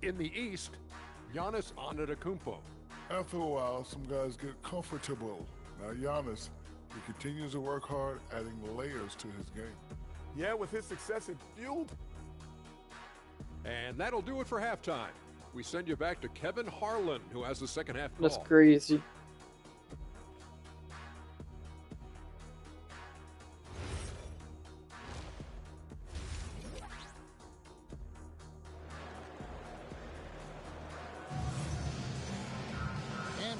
In the East, Giannis Antetokounmpo. After a while, some guys get comfortable. Now Giannis, he continues to work hard, adding layers to his game. Yeah, with his success, it fueled. And that'll do it for halftime. We send you back to Kevin Harlan, who has the second half call. That's crazy.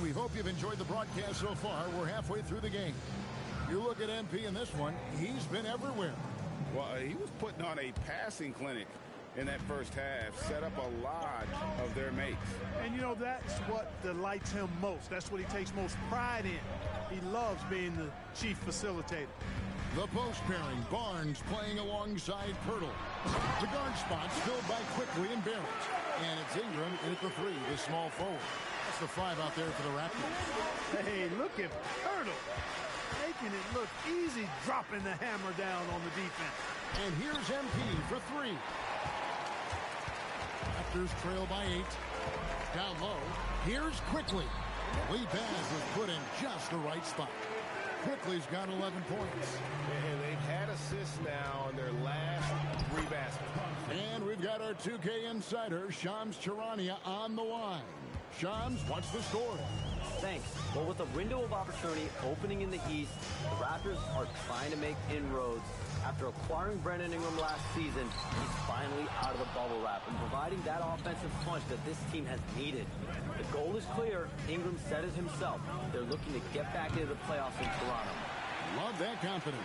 We hope you've enjoyed the broadcast so far. We're halfway through the game. You look at MP in this one, he's been everywhere. Well, he was putting on a passing clinic in that first half, set up a lot of their mates. And, you know, that's what delights him most. That's what he takes most pride in. He loves being the chief facilitator. The post pairing, Barnes playing alongside Pirtle. The guard spot's filled by Quickly and Barrett. And it's Ingram in at the three, the small forward. That's the 5 out there for the Raptors. Hey, look at Pirtle. Making it look easy, dropping the hammer down on the defense. And here's MP for 3. Raptors trail by 8. Down low, here's Quickly. Lee Baz is put in just the right spot. Quickly's got 11 points. And they've had assists now on their last 3 baskets. And we've got our 2K insider, Shams Charania, on the line. Shams, what's the score? Thanks. Well, with a window of opportunity opening in the East, the Raptors are trying to make inroads. After acquiring Brandon Ingram last season, he's finally out of the bubble wrap and providing that offensive punch that this team has needed. The goal is clear. Ingram said it himself. They're looking to get back into the playoffs in Toronto. Love that confidence.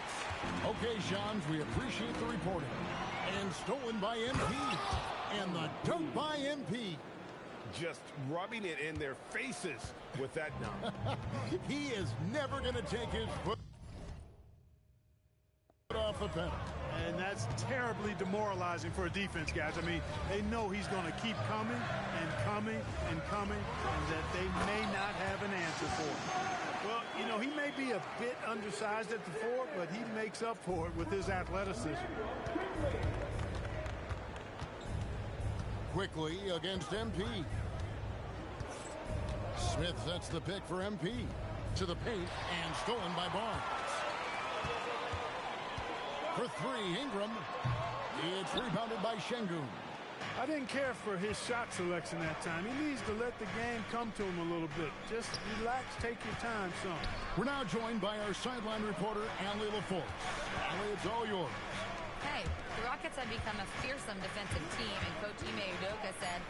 Okay, Shams, we appreciate the reporting. And stolen by MP. And the dunk by MP. Just rubbing it in their faces with that dunk. He is never going to take his foot off the pedal. And that's terribly demoralizing for a defense, guys. I mean, they know he's going to keep coming and coming and coming, and that they may not have an answer for it. Well, you know, he may be a bit undersized at the 4, but he makes up for it with his athleticism. Quickly against MP. Smith sets the pick for MP. To the paint and stolen by Barnes. For 3, Ingram. It's rebounded by Şengün. I didn't care for his shot selection that time. He needs to let the game come to him a little bit. Just relax, take your time, son. We're now joined by our sideline reporter, Allie LaForce. Allie, it's all yours. Hey, the Rockets have become a fearsome defensive team, and Coach Ime Udoka said,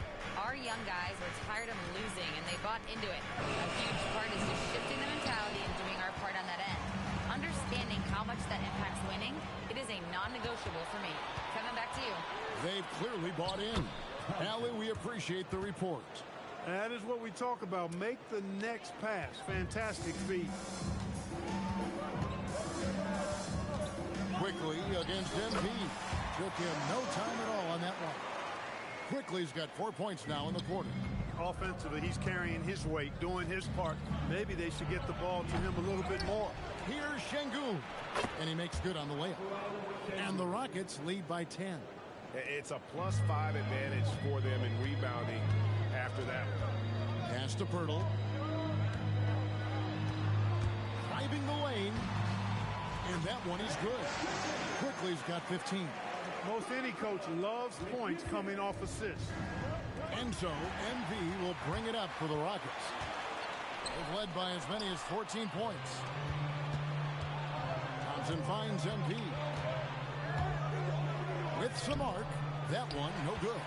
Our young guys were tired of losing, and they bought into it. A huge part is just shifting the mentality and doing our part on that end. Understanding how much that impacts winning, it is a non-negotiable for me. Kevin, back to you. They've clearly bought in. Allie, we appreciate the report. That is what we talk about. Make the next pass. Fantastic feed. Quickly against MP. Took him no time at all on that one. Quickly's got 4 points now in the quarter. Offensively, he's carrying his weight, doing his part. Maybe they should get the ball to him a little bit more. Here's Şengün, and he makes good on the layup. And the Rockets lead by 10. It's a +5 advantage for them in rebounding after that one. Pass to Pirtle. Driving the lane. And that one is good. Quickly's got 15. Most any coach loves points coming off assists. And so, MV will bring it up for the Rockets. They've led by as many as 14 points. Thompson finds MP. With some arc, that one no good.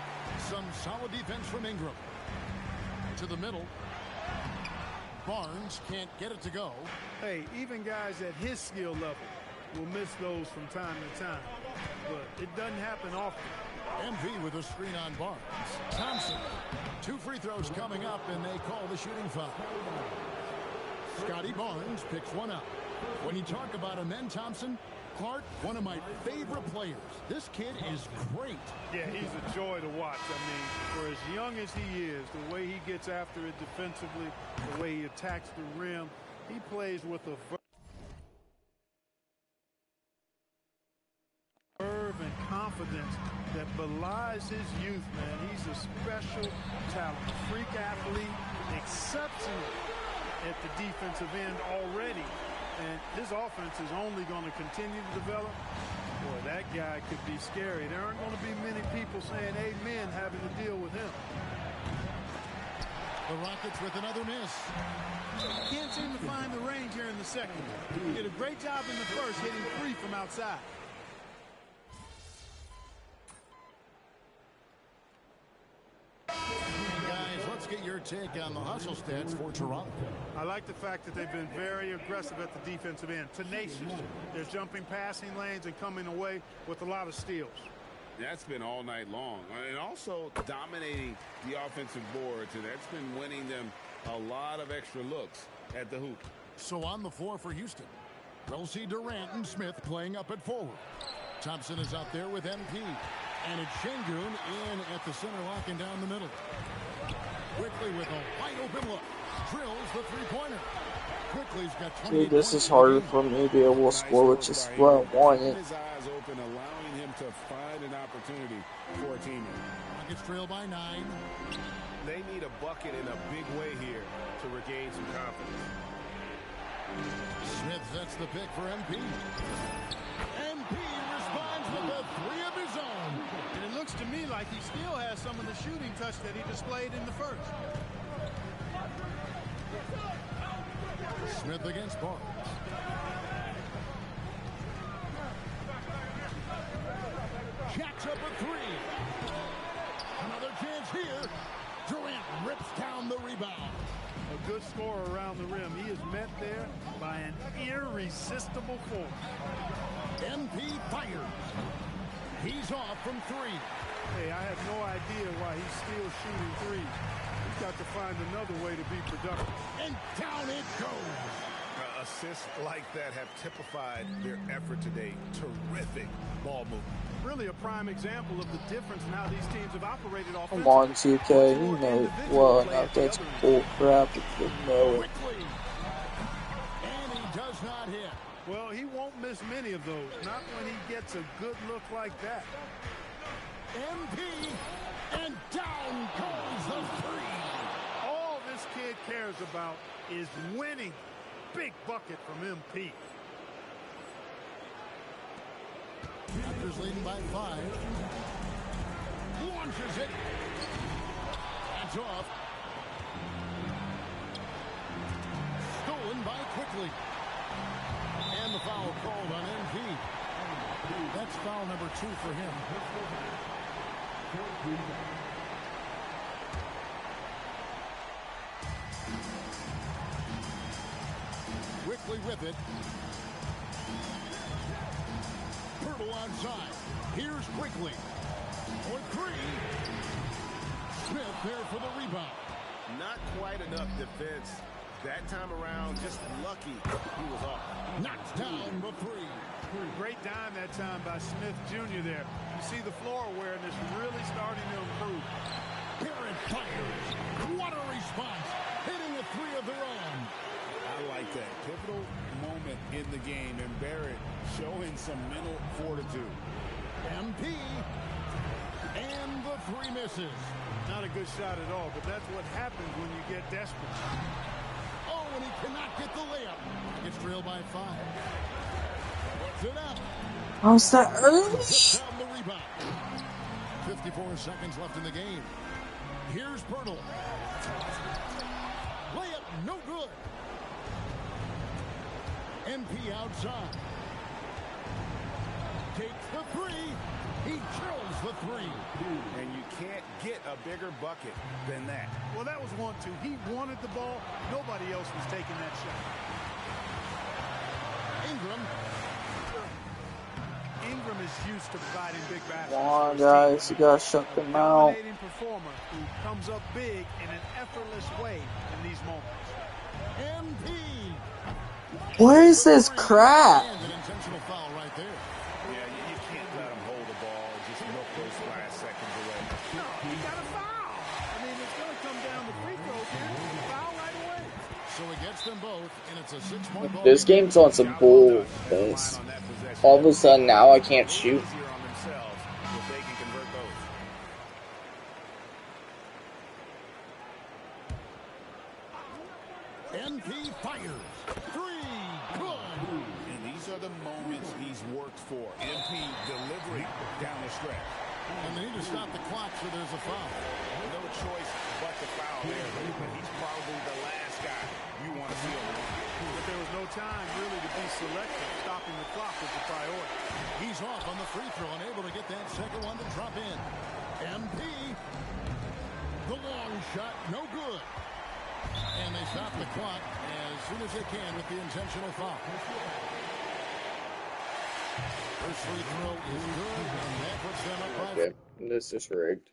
Some solid defense from Ingram. To the middle. Barnes can't get it to go. Hey, even guys at his skill level will miss those from time to time. But it doesn't happen often. MV with a screen on Barnes. Thompson. 2 free throws coming up, and they call the shooting foul. Scotty Barnes picks one up. When you talk about him, then Thompson, Clark, one of my favorite players. This kid is great. Yeah, he's a joy to watch. I mean, for as young as he is, the way he gets after it defensively, the way he attacks the rim, he plays with a verve and confidence that belies his youth, man. He's a special talent, freak athlete, exceptional at the defensive end already. And his offense is only going to continue to develop. Boy, that guy could be scary. There aren't going to be many people saying amen having to deal with him. The Rockets with another miss. Can't seem to find the range here in the second. He did a great job in the first, hitting 3 from outside. Get your take on the hustle stats for Toronto. I like the fact that they've been very aggressive at the defensive end, tenacious. They're jumping passing lanes and coming away with a lot of steals. That's been all night long, and also dominating the offensive boards, and that's been winning them a lot of extra looks at the hoop. So on the floor for Houston, we'll see Durant and Smith playing up at forward. Thompson is out there with MP, and it's Şengün in at the center, locking down the middle. Quickly with a wide open look. Drills the three-pointer. Quickly's got 20. Dude, this is harder for me to be able to score, which is what I wanted. His eyes open, allowing him to find an opportunity for a teammate. Rockets trail by 9. They need a bucket in a big way here to regain some confidence. Smith sets the pick for MP. MP responds with a 3 of his own. And it looks to me like he still has some of the shooting touch that he displayed in the first. Smith against Barnes. Jacks up a 3. Another chance here. Durant rips down the rebound. A good scorer around the rim. He is met there by an irresistible force. MP fires. He's off from 3. Hey, I have no idea why he's still shooting threes. He's got to find another way to be productive. And down it goes. Assists like that have typified their effort today. Terrific ball movement. Really a prime example of the difference in how these teams have operated offensively. Come on, 2K, you know, well, no, that's bull crap if you know it. And he does not hit. Well, he won't miss many of those. Not when he gets a good look like that. MP, and down goes the 3. All this kid cares about is winning. Big bucket from MP. Raptors leading by 5. Launches it. That's off. Stolen by Quickly. And the foul called on MP. That's foul number 2 for him. quickly with it. Pirtle onside. Here's Quickly. For three. Smith there for the rebound. Not quite enough defense. That time around, just lucky he was off. Knocks down the three. Great dime that time by Smith Jr. there. You see the floor awareness really starting to improve. Barrett fires. What a response. Hitting a three of their own. I like that. Pivotal moment in the game, and Barrett showing some mental fortitude. MP. And the three misses. Not a good shot at all, but that's what happens when you get desperate. Oh, and he cannot get the layup. Gets trailed by 5. Puts it up. How's that early? Gets down the rebound. 54 seconds left in the game. Here's Pirtle. Layup, no good. NP outside. Takes the three. He drills the three. And you can't get a bigger bucket than that. Well, that was 1-2. He wanted the ball. Nobody else was taking that shot. Ingram is used to providing big baskets. Come on, guys. You gotta shut them out. Dominating performer who comes up big in an effortless way in these moments. MP. What is this crap? And an intentional foul right there. Yeah, you can't let him hold the ball and just milk those last seconds away. No, he got a foul. I mean, it's going to come down to free throws here. Foul right away. So he gets them both, and it's a 6-point ball. This game's on some bull things. All of a sudden now I can't shoot. NP fires. Three. Good. And these are the moments he's worked for. MP delivering down the stretch. And they need to stop the clock, so there's a foul. No choice but the foul there, but he's probably the last guy you want to see on the line. But there was no time really to be selective. Stopping the clock was the priority. He's off on the free throw, unable to get that second one to drop in. MP. The long shot, no good. And they stop the clock as soon as they can with the intentional foul. First free throw is good, and that puts them up by. Okay, this is rigged.